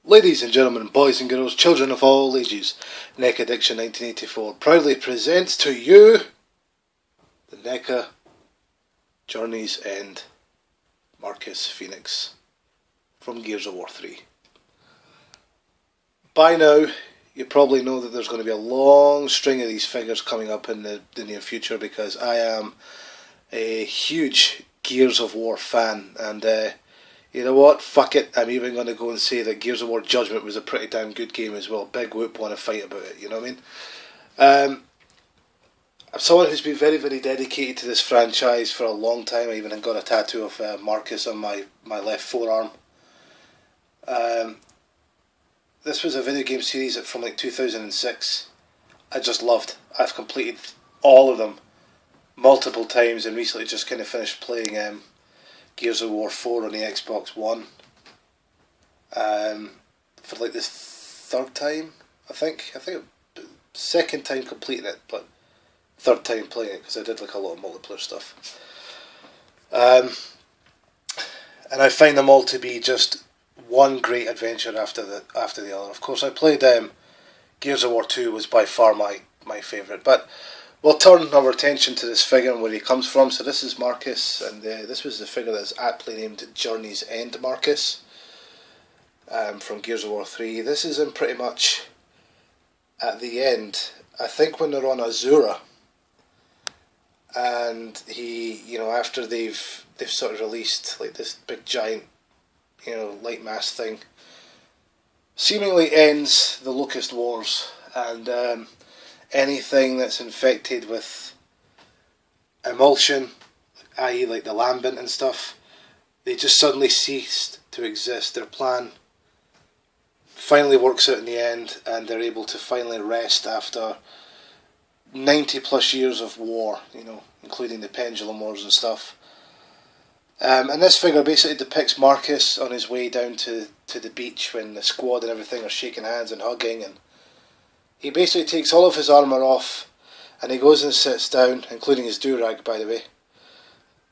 Ladies and gentlemen, boys and girls, children of all ages, Neca Addiction 1984 proudly presents to you the Neca Journey's End Marcus Fenix from Gears of War 3. By now, you probably know that there's going to be a long string of these figures coming up in the near future because I am a huge Gears of War fan, and you know what, fuck it, I'm even going to go and say that Gears of War Judgment was a pretty damn good game as well. Big whoop, want to fight about it, you know what I mean? I'm someone who's been very, very dedicated to this franchise for a long time. I even got a tattoo of Marcus on my left forearm. This was a video game series from like 2006. I just loved. I've completed all of them multiple times and recently just kind of finished playing Gears of War 4 on the Xbox One for like the third time, I think second time completing it, but third time playing it because I did like a lot of multiplayer stuff. And I find them all to be just one great adventure after the other. Of course, I played Gears of War 2 was by far my favourite, but we'll turn our attention to this figure and where he comes from. So this is Marcus, and this was the figure that's aptly named Journey's End Marcus from Gears of War 3. This is him pretty much at the end, I think when they're on Azura, and he, you know, after they've sort of released like this big giant, you know, light mass thing, seemingly ends the Locust Wars, and anything that's infected with emulsion, i.e. like the lambent and stuff, they just suddenly ceased to exist. Their plan finally works out in the end, and they're able to finally rest after 90 plus years of war, you know, including the Pendulum Wars and stuff. And this figure basically depicts Marcus on his way down to the beach when the squad and everything are shaking hands and hugging, and he basically takes all of his armour off and he goes and sits down, including his do-rag by the way,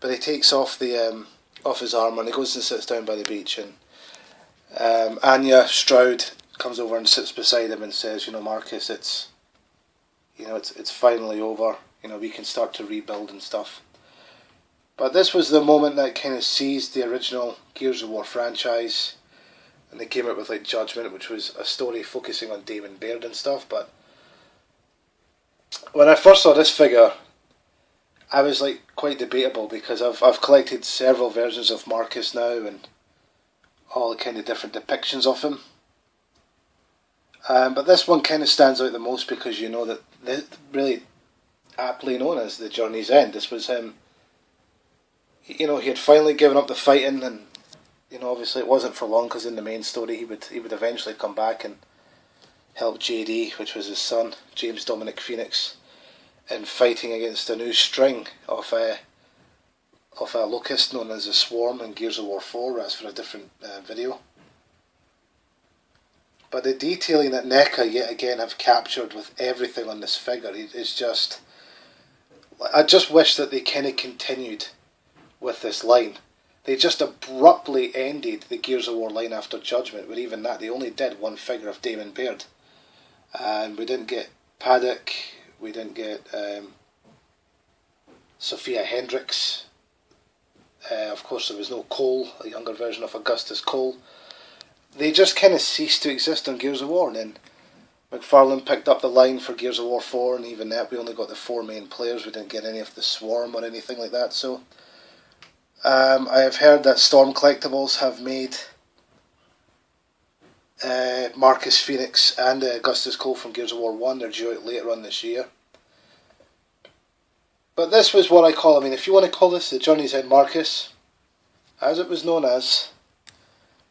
but he takes off the off his armour and he goes and sits down by the beach, and Anya Stroud comes over and sits beside him and says, you know, Marcus, it's finally over, you know, we can start to rebuild and stuff. But this was the moment that kind of seized the original Gears of War franchise, and they came out with like Judgment, which was a story focusing on Damon Baird and stuff. But when I first saw this figure, I was like quite debatable because I've collected several versions of Marcus now and all the kind of different depictions of him. But this one kind of stands out the most because you know that this really aptly known as the Journey's End. This was him. You know, he had finally given up the fighting, and you know, obviously it wasn't for long because in the main story he would eventually come back and help JD, which was his son, James Dominic Fenix, in fighting against a new string of a locust known as the Swarm in Gears of War 4. That's for a different video. But the detailing that Neca yet again have captured with everything on this figure is just... I just wish that they kind of continued with this line. They just abruptly ended the Gears of War line after Judgment, but even that, they only did one figure of Damon Baird. And we didn't get Paddock, we didn't get Sophia Hendricks. Of course there was no Cole, a younger version of Augustus Cole. They just kind of ceased to exist on Gears of War, and then McFarlane picked up the line for Gears of War 4, and even that we only got the 4 main players, we didn't get any of the Swarm or anything like that. So I have heard that Storm Collectibles have made Marcus Fenix and Augustus Cole from Gears of War 1. They're due out later on this year. But this was what I call, I mean, if you want to call this the Journey's End Marcus, as it was known as,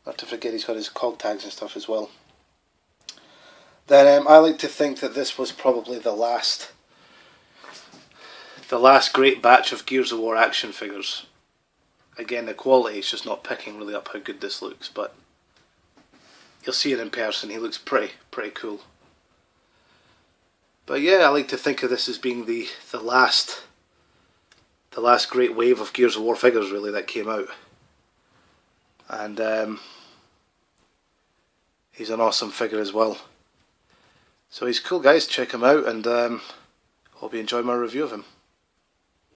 not to forget he's got his cog tags and stuff as well, then I like to think that this was probably the last great batch of Gears of War action figures. Again, the quality is just not picking really up how good this looks, but you'll see it in person, he looks pretty cool. But yeah, I like to think of this as being the last great wave of Gears of War figures really that came out. And he's an awesome figure as well. So he's cool, guys. Check him out, and hope you enjoy my review of him.